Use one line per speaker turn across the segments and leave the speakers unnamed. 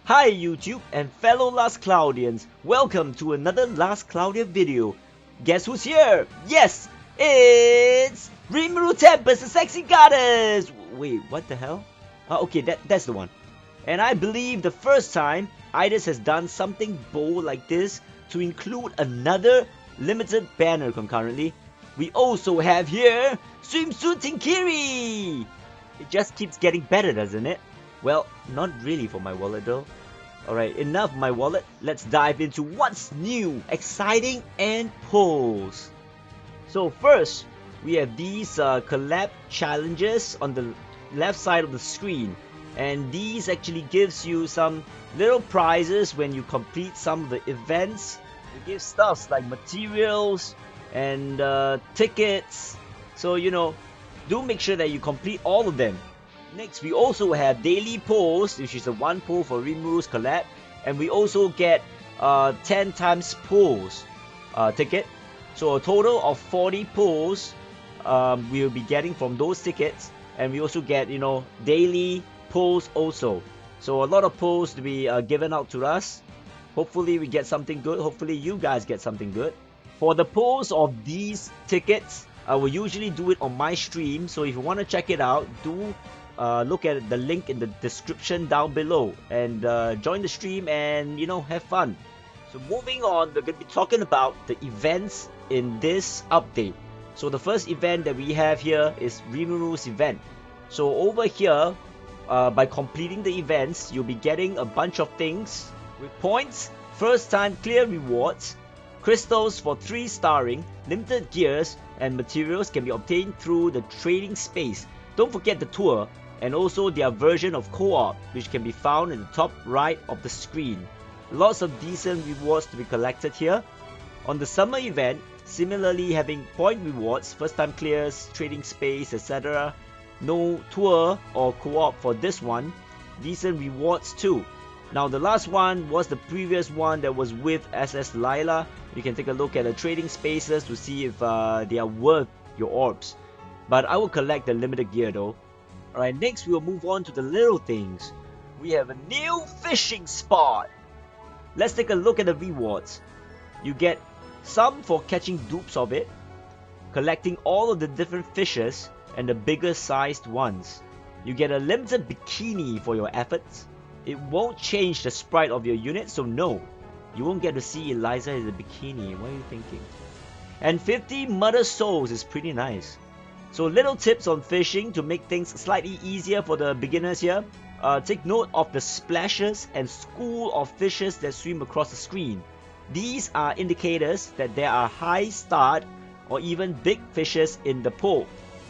Hi YouTube and fellow Last Cloudians, welcome to another Last Cloudia video. Guess who's here? Yes, it's Rimuru Tempest, the Sexy Goddess! Wait, what the hell? Okay, that's the one. And I believe the first time Idis has done something bold like this to include another limited banner concurrently. We also have here Swimsuit Team. It just keeps getting better, doesn't it? Well, not really for my wallet though. Alright, enough of my wallet. Let's dive into what's new, exciting, and polls. So first, we have these collab challenges on the left side of the screen. And these actually gives you some little prizes when you complete some of the events. It gives stuffs like materials and tickets. So, do make sure that you complete all of them. Next, we also have daily polls, which is a 1 poll for Rimuru's collab, and we also get 10 times polls ticket. So a total of 40 polls we will be getting from those tickets, and we also get daily polls also. So a lot of polls to be given out to us. Hopefully we get something good. Hopefully you guys get something good. For the polls of these tickets, I will usually do it on my stream. So if you want to check it out, do look at the link in the description down below and join the stream and have fun. So moving on, we're going to be talking about the events in this update. So the first event that we have here is Rimuru's event. So over here, by completing the events, you'll be getting a bunch of things with points, first time clear rewards, crystals for 3 starring, limited gears and materials can be obtained through the trading space. Don't forget the tour, and also their version of co-op, which can be found in the top right of the screen. Lots of decent rewards to be collected here. On the summer event, similarly having point rewards, first time clears, trading space, etc. No tour or co-op for this one. Decent rewards too. Now the last one was the previous one that was with SS Lyla. You can take a look at the trading spaces to see if they are worth your orbs. But I will collect the limited gear though. Alright, next we will move on to the little things. We have a new fishing spot. Let's take a look at the rewards. You get some for catching dupes of it, collecting all of the different fishes and the bigger sized ones. You get a limited bikini for your efforts. It won't change the sprite of your unit, so no, you won't get to see Eliza in a bikini. What are you thinking? And 50 mother souls is pretty nice. So little tips on fishing to make things slightly easier for the beginners here. Take note of the splashes and school of fishes that swim across the screen. These are indicators that there are high start or even big fishes in the pool.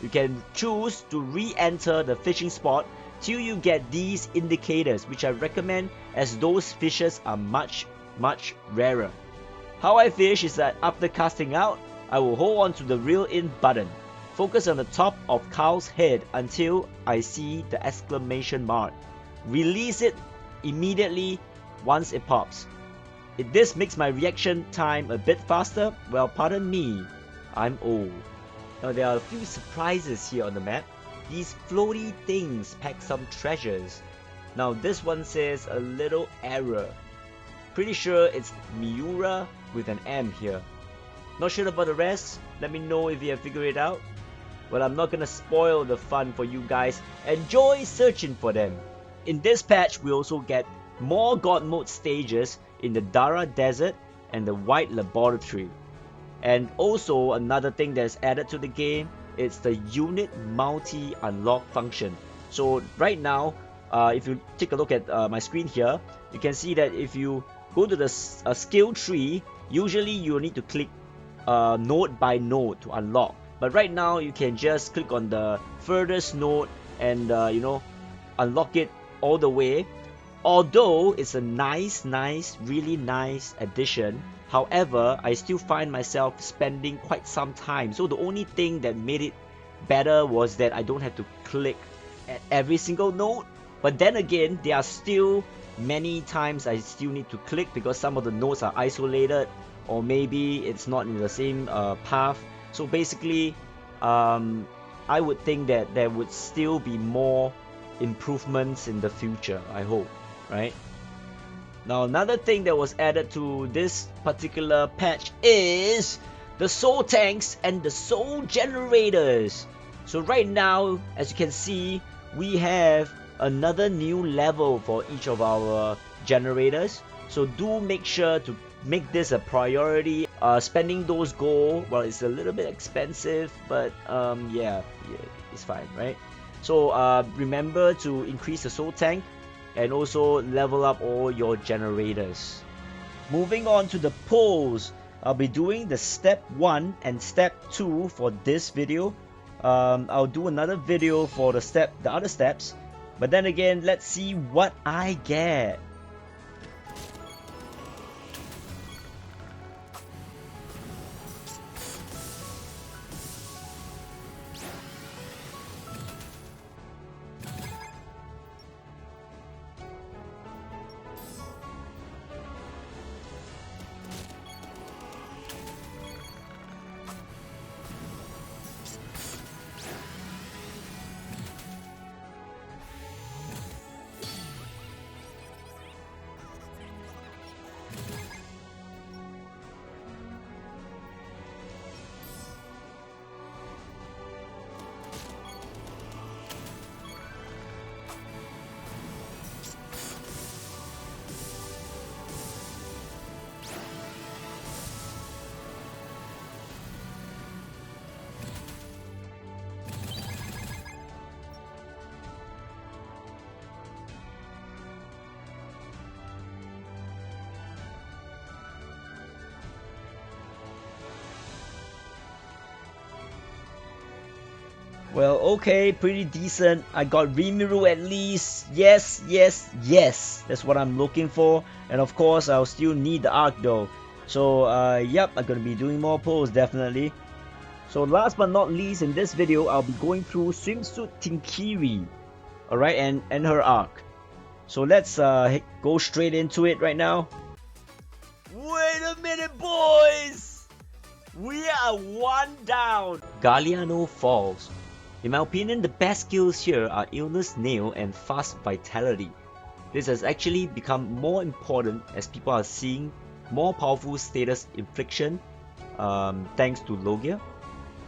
You can choose to re-enter the fishing spot till you get these indicators, which I recommend as those fishes are much rarer. How I fish is that after casting out, I will hold on to the reel in button. Focus on the top of Carl's head until I see the exclamation mark. Release it immediately once it pops. If this makes my reaction time a bit faster, well, pardon me, I'm old. Now there are a few surprises here on the map. These floaty things pack some treasures. Now this one says a little error. Pretty sure it's Miura with an M here. Not sure about the rest, let me know if you have figured it out. Well, I'm not gonna spoil the fun for you guys. Enjoy searching for them. In this patch, we also get more God mode stages in the Dara Desert and the White Laboratory. And also another thing that's added to the game, it's the unit multi unlock function. So right now, if you take a look at my screen here, you can see that if you go to the skill tree, usually you need to click node by node to unlock. But right now you can just click on the furthest node and unlock it all the way. Although it's a really nice addition, however, I still find myself spending quite some time. So the only thing that made it better was that I don't have to click at every single node. But then again, there are still many times I still need to click because some of the nodes are isolated, or maybe it's not in the same path. So basically, I would think that there would still be more improvements in the future, I hope, right? Now another thing that was added to this particular patch is the soul tanks and the soul generators. So right now, as you can see, we have another new level for each of our generators. So do make sure to make this a priority. Spending those gold, well, it's a little bit expensive, but yeah, it's fine, right? So remember to increase the soul tank and also level up all your generators. Moving on to the pulls, I'll be doing the step 1 and step 2 for this video. I'll do another video for the other steps, but then again, let's see what I get. Well, okay, pretty decent. I got Rimuru at least. Yes, yes, yes. That's what I'm looking for. And of course, I'll still need the arc though. So, yep, I'm gonna be doing more pulls, definitely. So last but not least, in this video, I'll be going through Swimsuit Tinkili. Alright, and her arc. So let's go straight into it right now. Wait a minute, boys! We are one down. Galliano Falls. In my opinion, the best skills here are Illness Nail and Fast Vitality. This has actually become more important as people are seeing more powerful status infliction thanks to Logia.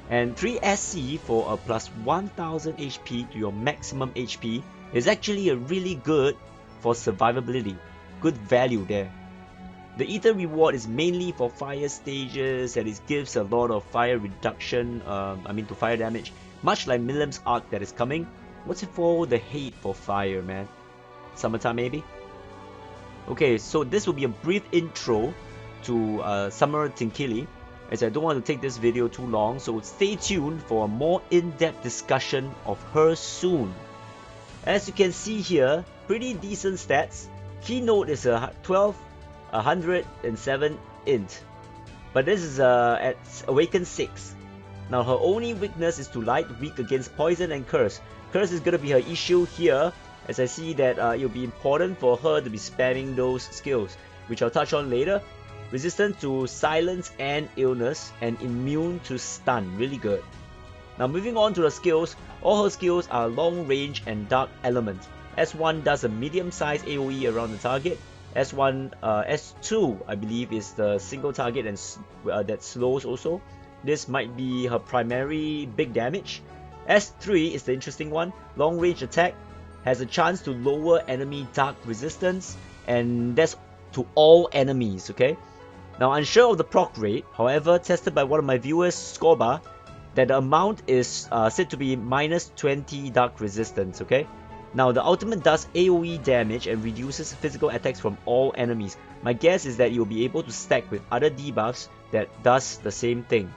And 3 SC for a plus 1000 HP to your maximum HP is actually a really good for survivability. Good value there. The Ether reward is mainly for fire stages and it gives a lot of fire reduction, to fire damage. Much like Milim's arc that is coming. What's it for the hate for fire, man? Summertime maybe? Okay, so this will be a brief intro to Summer Tinkili, as I don't want to take this video too long, so stay tuned for a more in-depth discussion of her soon. As you can see here, pretty decent stats. Keynote is a 107 int, but this is at Awaken 6. Now her only weakness is to light, weak against poison and curse. Curse is gonna be her issue here, as I see that it'll be important for her to be spamming those skills, which I'll touch on later. Resistant to silence and illness, and immune to stun, really good. Now moving on to the skills, all her skills are long range and dark element. S1 does a medium size AoE around the target. S2 I believe is the single target and that slows also. This might be her primary big damage. S3 is the interesting one. Long range attack, has a chance to lower enemy dark resistance, and that's to all enemies, okay? Now unsure of the proc rate, however, tested by one of my viewers, Scorba, that the amount is said to be minus 20 dark resistance, okay? Now the ultimate does AoE damage and reduces physical attacks from all enemies. My guess is that you'll be able to stack with other debuffs that does the same thing.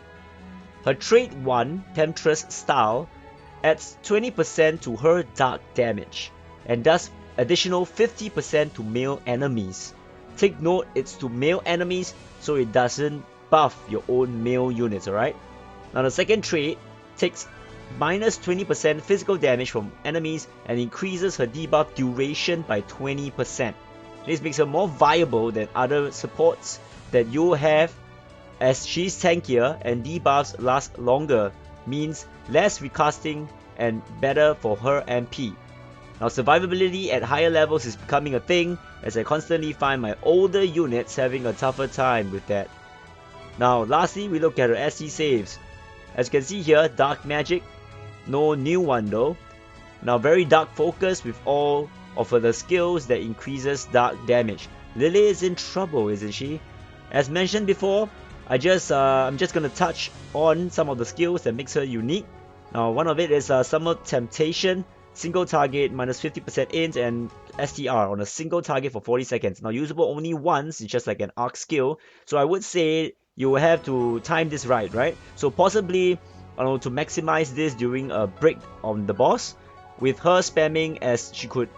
Her trait 1, Temptress Style, adds 20% to her dark damage and does additional 50% to male enemies. Take note, it's to male enemies, so it doesn't buff your own male units, alright? Now the second trait takes minus 20% physical damage from enemies and increases her debuff duration by 20%. This makes her more viable than other supports that you have, as she's tankier and debuffs last longer, means less recasting and better for her MP. Now survivability at higher levels is becoming a thing, as I constantly find my older units having a tougher time with that. Now lastly, we look at her SC saves. As you can see here, Dark Magic, no new one though. Now very dark focus with all of the skills that increases dark damage. Lily is in trouble, isn't she? As mentioned before, I'm just gonna touch on some of the skills that makes her unique. Now one of it is Summer Temptation, single target minus 50% int and STR on a single target for 40 seconds. Now usable only once, it's just like an arc skill. So I would say you will have to time this right? So possibly to maximize this during a break on the boss, with her spamming as she could.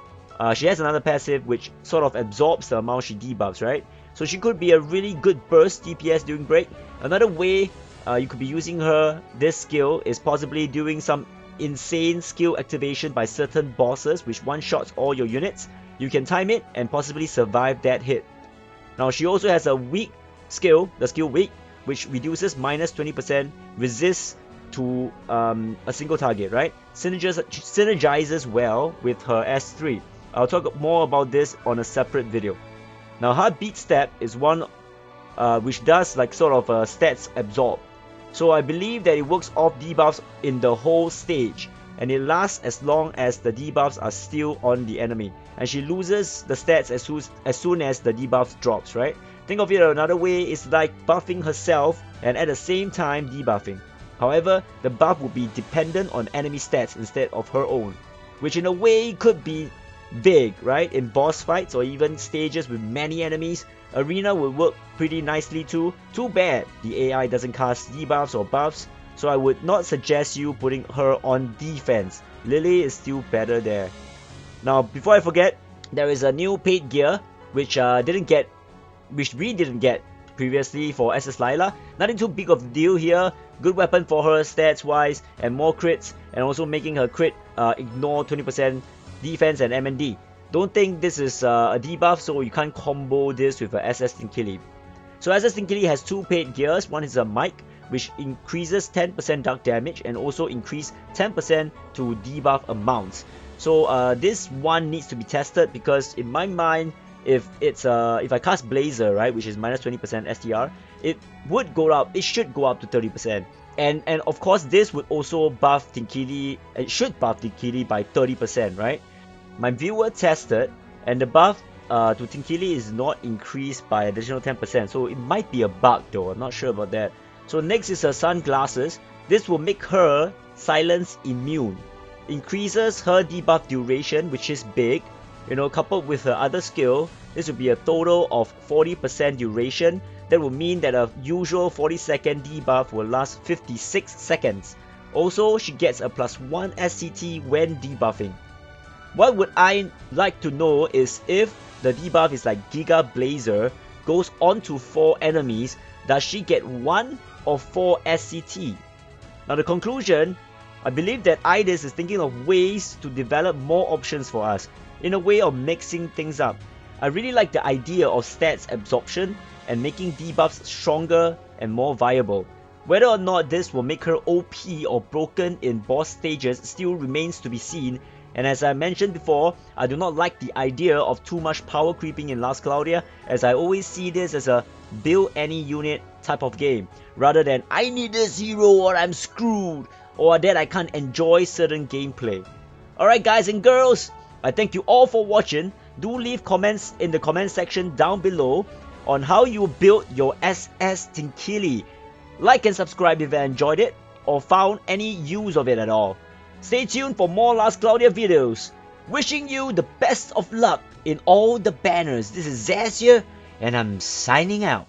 She has another passive which sort of absorbs the amount she debuffs, right? So she could be a really good burst DPS during break. Another way you could be using this skill is possibly doing some insane skill activation by certain bosses which one-shots all your units. You can time it and possibly survive that hit. Now she also has a weak skill, the skill weak, which reduces minus 20% resist to a single target, right? Synergizes well with her S3. I'll talk more about this on a separate video. Now her beat step is one which does like sort of a stats absorb. So I believe that it works off debuffs in the whole stage, and it lasts as long as the debuffs are still on the enemy, and she loses the stats as soon as the debuff drops, right? Think of it another way, it's like buffing herself and at the same time debuffing. However, the buff will be dependent on enemy stats instead of her own, which in a way could be big, right? In boss fights or even stages with many enemies, Arena will work pretty nicely too. Too bad the AI doesn't cast debuffs or buffs, so I would not suggest you putting her on defense. Lily is still better there. Now before I forget, there is a new paid gear which we didn't get previously for SS Lyla. Nothing too big of a deal here. Good weapon for her stats wise and more crits, and also making her crit ignore 20% defense and MND. Don't think this is a debuff, so you can't combo this with a SS Tinkili. So SS Tinkili has two paid gears. One is a mic, which increases 10% dark damage and also increase 10% to debuff amounts. So this one needs to be tested, because in my mind, if I cast Blazer, right, which is minus 20% STR, it should go up to 30%. And of course this would also buff Tinkili, it should buff Tinkili by 30%, right? My viewer tested, and the buff to Tinkili is not increased by additional 10%, so it might be a bug though, I'm not sure about that. So next is her sunglasses. This will make her silence immune, increases her debuff duration, which is big. You know, coupled with her other skill, this will be a total of 40% duration. That will mean that a usual 40-second debuff will last 56 seconds. Also, she gets a +1 SCT when debuffing. What would I like to know is if the debuff is like Giga Blazer, goes onto 4 enemies, does she get 1 or 4 SCT? Now the conclusion, I believe that IDIS is thinking of ways to develop more options for us, in a way of mixing things up. I really like the idea of stats absorption and making debuffs stronger and more viable. Whether or not this will make her OP or broken in boss stages still remains to be seen, and as I mentioned before, I do not like the idea of too much power creeping in Last Cloudia, as I always see this as a build any unit type of game, rather than I need this hero or I'm screwed, or that I can't enjoy certain gameplay. Alright guys and girls, I thank you all for watching. Do leave comments in the comment section down below on how you built your SS Tinkili. Like and subscribe if you enjoyed it or found any use of it at all. Stay tuned for more Last Cloudia videos. Wishing you the best of luck in all the banners. This is Zaz here, and I'm signing out.